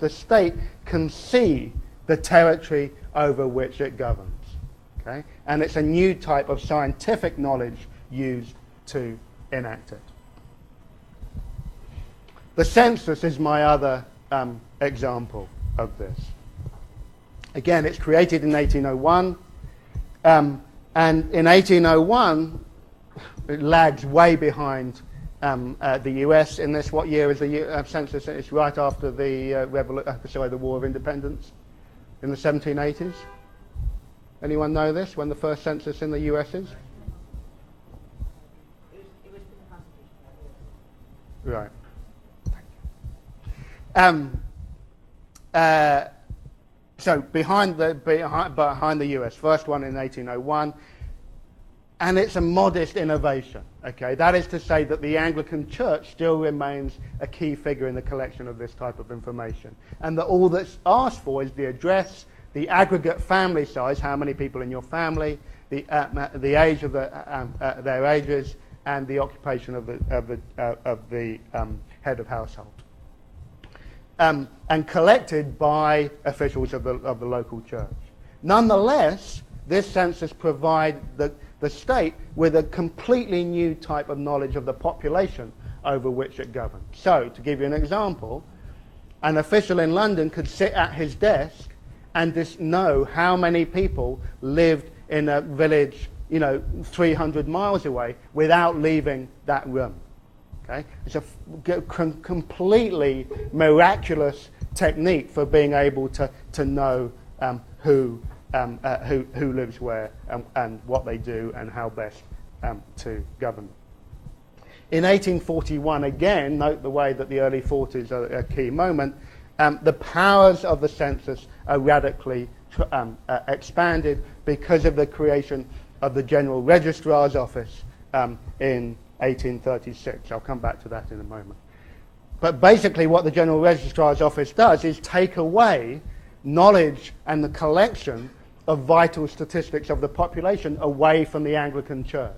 the state can see the territory over which it governs. Okay? And it's a new type of scientific knowledge used to enact it. The census is my other example of this. Again, it's created in 1801, and in 1801, it lags way behind the US in this. What year is the census? It's right after the the War of Independence, in the 1780s. Anyone know this? When the first census in the US is? Right. So behind the US, first one in 1801, and it's a modest innovation. Okay, that is to say that the Anglican Church still remains a key figure in the collection of this type of information, and that all that's asked for is the address, the aggregate family size, how many people in your family, the age of their ages, and the occupation of the head of household. And collected by officials of the local church. Nonetheless, this census provides the state with a completely new type of knowledge of the population over which it governs. So, to give you an example, an official in London could sit at his desk and just know how many people lived in a village, 300 miles away without leaving that room. Okay? It's a completely miraculous technique for being able to know who lives where and what they do and how best to govern. In 1841, again, note the way that the early 40s are a key moment, the powers of the census are radically expanded because of the creation of the General Registrar's Office in 1836. I'll come back to that in a moment. But basically what the General Registrar's Office does is take away knowledge and the collection of vital statistics of the population away from the Anglican Church.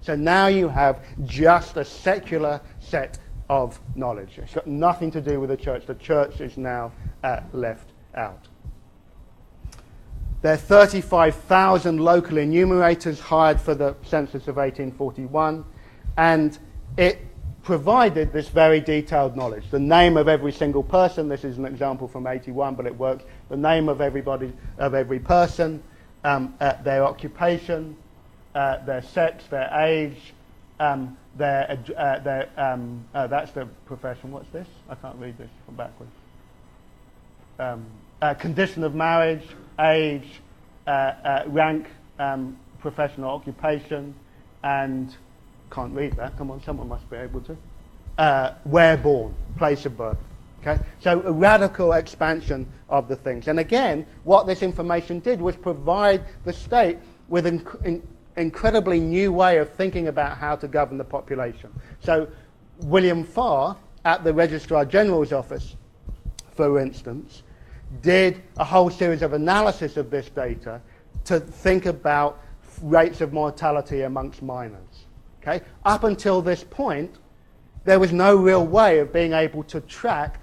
So now you have just a secular set of knowledge. It's got nothing to do with the church. The church is now left out. There are 35,000 local enumerators hired for the census of 1841, and it provided this very detailed knowledge. The name of every single person, this is an example from 81, but it works. The name of every person, their occupation, their sex, their age, that's the profession. What's this? I can't read this from backwards. Condition of marriage, age, rank, professional occupation, and can't read that. Come on, someone must be able to. Where born, place of birth. Okay, so a radical expansion of the things. And again, what this information did was provide the state with an incredibly new way of thinking about how to govern the population. So William Farr at the Registrar General's Office, for instance, did a whole series of analysis of this data to think about rates of mortality amongst minors. Okay? Up until this point, there was no real way of being able to track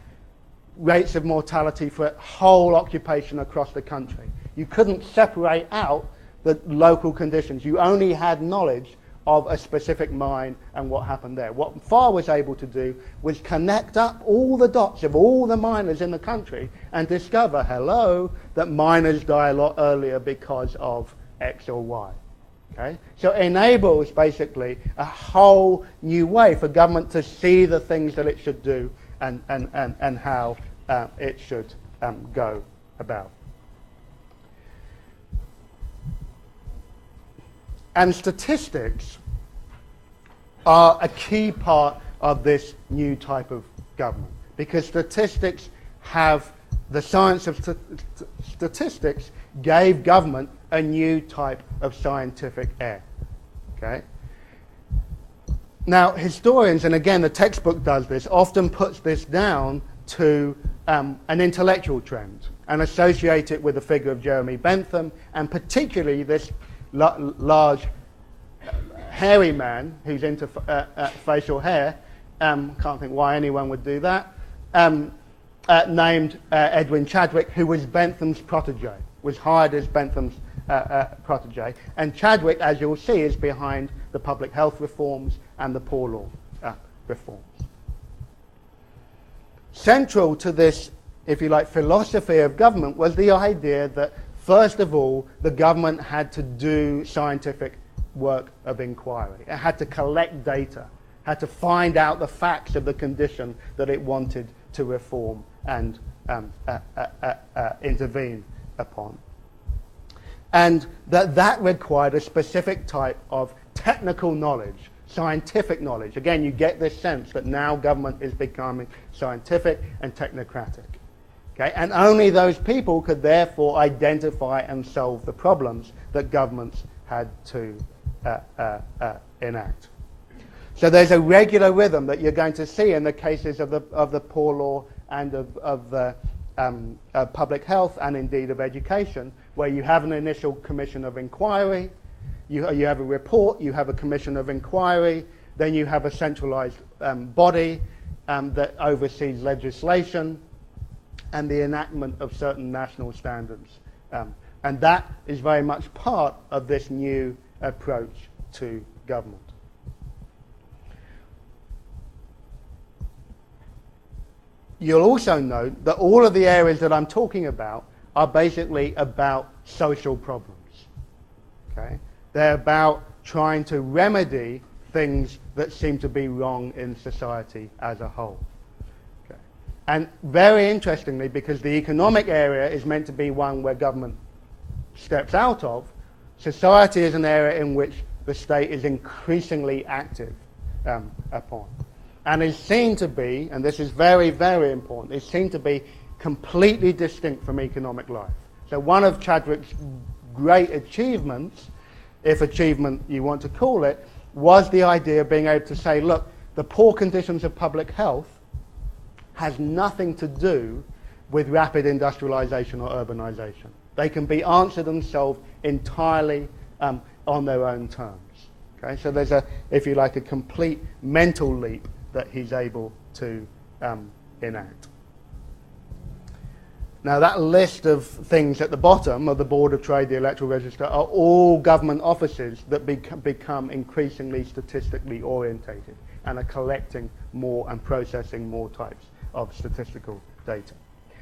rates of mortality for whole occupation across the country. You couldn't separate out the local conditions. You only had knowledge of a specific mine and what happened there. What Farr was able to do was connect up all the dots of all the miners in the country and discover, that miners die a lot earlier because of X or Y. Okay? So it enables basically a whole new way for government to see the things that it should do and how it should go about. And statistics are a key part of this new type of government, because statistics have, the science of statistics gave government a new type of scientific air. Okay? Now, historians, and again the textbook does this, often puts this down to an intellectual trend and associate it with the figure of Jeremy Bentham, and particularly this large hairy man who's into facial hair. Can't think why anyone would do that. named Edwin Chadwick, who was Bentham's protege, was hired as Bentham's protege. And Chadwick, as you'll see, is behind the public health reforms and the poor law reforms. Central to this, if you like, philosophy of government was the idea that, first of all, the government had to do scientific work of inquiry. It had to collect data, had to find out the facts of the condition that it wanted to reform and intervene upon. And that required a specific type of technical knowledge, scientific knowledge. Again, you get this sense that now government is becoming scientific and technocratic. Okay? And only those people could therefore identify and solve the problems that governments had to enact. So there's a regular rhythm that you're going to see in the cases of the poor law and of public health and indeed of education, where you have an initial commission of inquiry, you have a report, you have a commission of inquiry, then you have a centralized body that oversees legislation and the enactment of certain national standards. And that is very much part of this new approach to government. You'll also note that all of the areas that I'm talking about are basically about social problems. Okay? They're about trying to remedy things that seem to be wrong in society as a whole. Okay? And very interestingly, because the economic area is meant to be one where government steps out of, society is an area in which the state is increasingly active upon. And is seen to be, and this is very, very important, is seen to be completely distinct from economic life. So one of Chadwick's great achievements, if achievement you want to call it, was the idea of being able to say, look, the poor conditions of public health has nothing to do with rapid industrialization or urbanization. They can be answered and solved entirely on their own terms. Okay? So there's a, if you like, a complete mental leap that he's able to enact. Now that list of things at the bottom of the Board of Trade, the Electoral Register, are all government offices that become increasingly statistically orientated and are collecting more and processing more types of statistical data.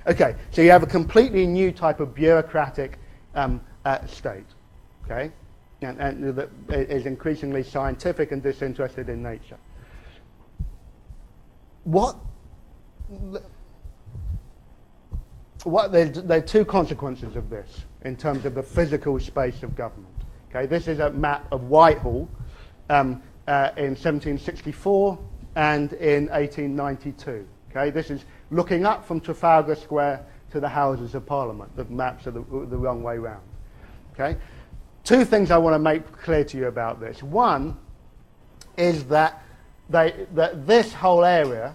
Okay, so you have a completely new type of bureaucratic state, okay, and that is increasingly scientific and disinterested in nature. There are two consequences of this in terms of the physical space of government. Okay, this is a map of Whitehall in 1764 and in 1892. Okay, this is looking up from Trafalgar Square to the Houses of Parliament. The maps are the wrong way round. Okay, two things I want to make clear to you about this. One is that this whole area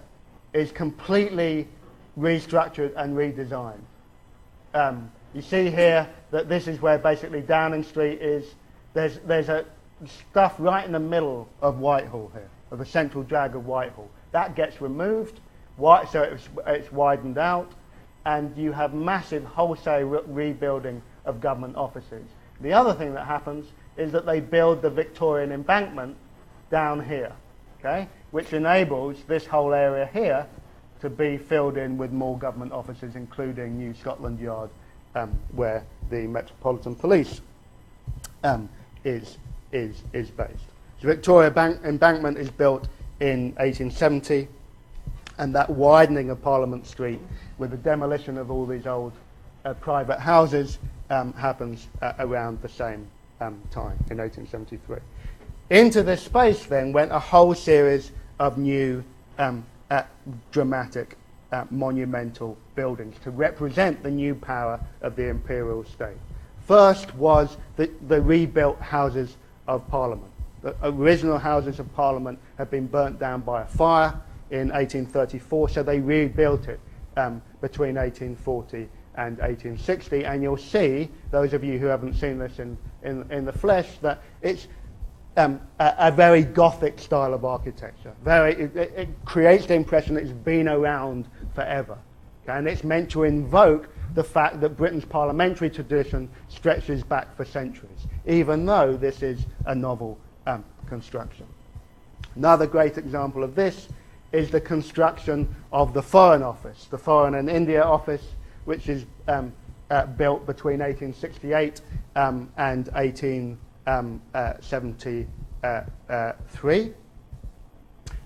is completely restructured and redesigned. You see here that this is where basically Downing Street is. There's a stuff right in the middle of Whitehall here, of the central drag of Whitehall. That gets removed, so it's widened out, and you have massive wholesale rebuilding of government offices. The other thing that happens is that they build the Victorian embankment down here, okay, which enables this whole area here to be filled in with more government offices, including New Scotland Yard, where the Metropolitan Police is based. The Victoria Embankment is built in 1870, and that widening of Parliament Street with the demolition of all these old private houses happens around the same time, in 1873. Into this space then went a whole series of new dramatic, monumental buildings to represent the new power of the imperial state. First was the rebuilt Houses of Parliament. The original Houses of Parliament had been burnt down by a fire in 1834, so they rebuilt it between 1840 and 1860, and you'll see, those of you who haven't seen this in the flesh, that it's a very Gothic style of architecture. It creates the impression that it's been around forever. Okay? And it's meant to invoke the fact that Britain's parliamentary tradition stretches back for centuries, even though this is a novel construction. Another great example of this is the construction of the Foreign Office, the Foreign and India Office, which is built between 1868 and 1873.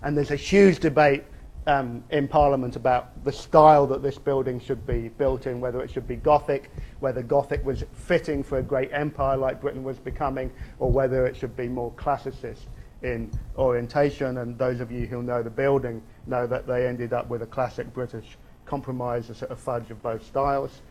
And there's a huge debate in Parliament about the style that this building should be built in, whether it should be Gothic, whether Gothic was fitting for a great empire like Britain was becoming, or whether it should be more classicist in orientation. And those of you who know the building know that they ended up with a classic British compromise, a sort of fudge of both styles.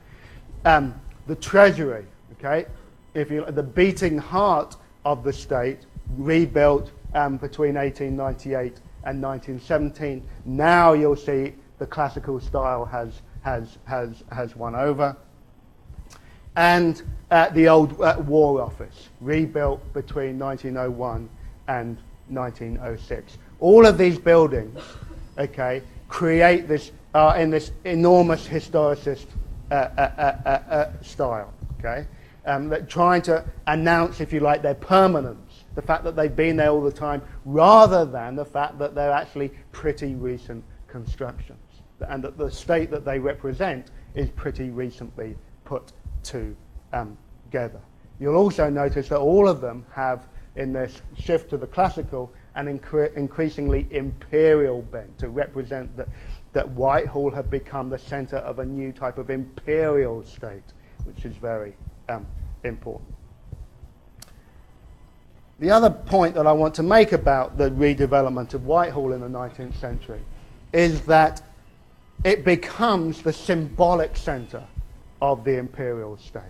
The Treasury, okay, the beating heart of the state, rebuilt between 1898 and 1917. Now you'll see the classical style has won over. And the old War Office, rebuilt between 1901 and 1906. All of these buildings, okay, create this in this enormous historicist style, okay, trying to announce, if you like, their permanence, the fact that they've been there all the time, rather than the fact that they're actually pretty recent constructions, and that the state that they represent is pretty recently put together. You'll also notice that all of them have, in this shift to the classical, an increasingly imperial bent to represent that Whitehall had become the centre of a new type of imperial state, which is very important. The other point that I want to make about the redevelopment of Whitehall in the 19th century is that it becomes the symbolic centre of the imperial state.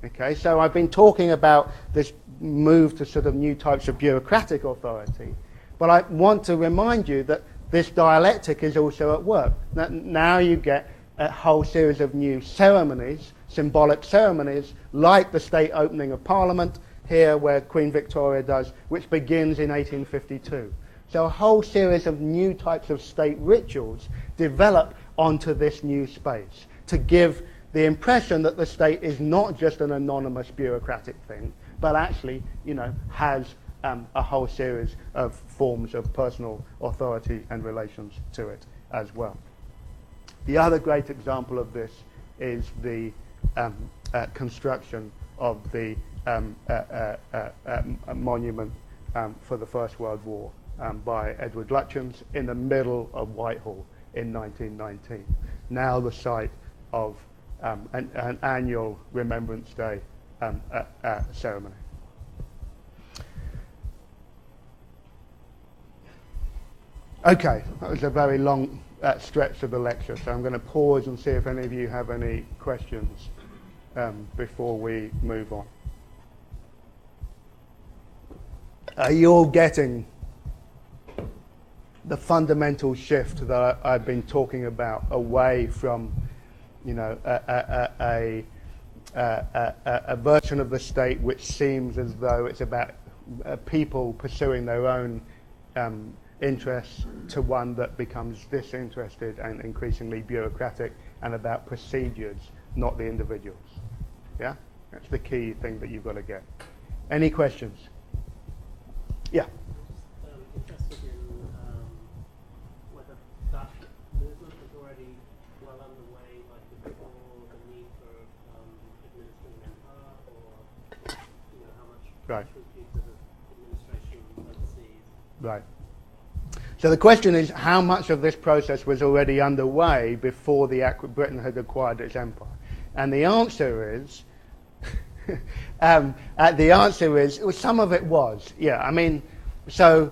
Okay, so I've been talking about this move to sort of new types of bureaucratic authority, but I want to remind you that this dialectic is also at work. Now you get a whole series of new ceremonies, symbolic ceremonies, like the state opening of Parliament, here where Queen Victoria does, which begins in 1852. So a whole series of new types of state rituals develop onto this new space to give the impression that the state is not just an anonymous bureaucratic thing, but actually, you know, has a whole series of forms of personal authority and relations to it as well. The other great example of this is the construction of the monument for the First World War by Edward Lutyens in the middle of Whitehall in 1919, now the site of an annual Remembrance Day ceremony. Okay, that was a very long stretch of the lecture, so I'm going to pause and see if any of you have any questions before we move on. Are you all getting the fundamental shift that I've been talking about away from, you know, a version of the state which seems as though it's about people pursuing their own interests, to one that becomes disinterested and increasingly bureaucratic and about procedures, not the individuals? Yeah? That's the key thing that you've got to get. Any questions? Yeah. Interested in whether that movement was already well underway, like before the need for administering an empire, or how much Right. was due to the administration overseas. Right. So the question is, how much of this process was already underway before Britain had acquired its empire? And the answer is, some of it was, yeah. I mean, so,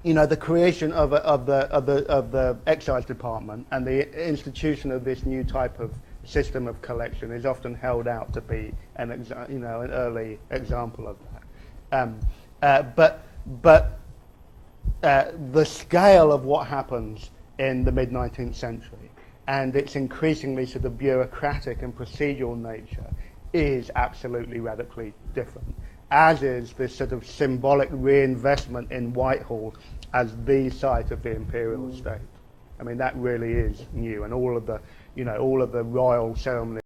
you know, the creation of the excise department and the institution of this new type of system of collection is often held out to be an early example of that. But the scale of what happens in the mid-19th century and its increasingly sort of bureaucratic and procedural nature is absolutely radically different, as is this sort of symbolic reinvestment in Whitehall as the site of the imperial state. I mean, that really is new, and all of the all of the royal ceremonies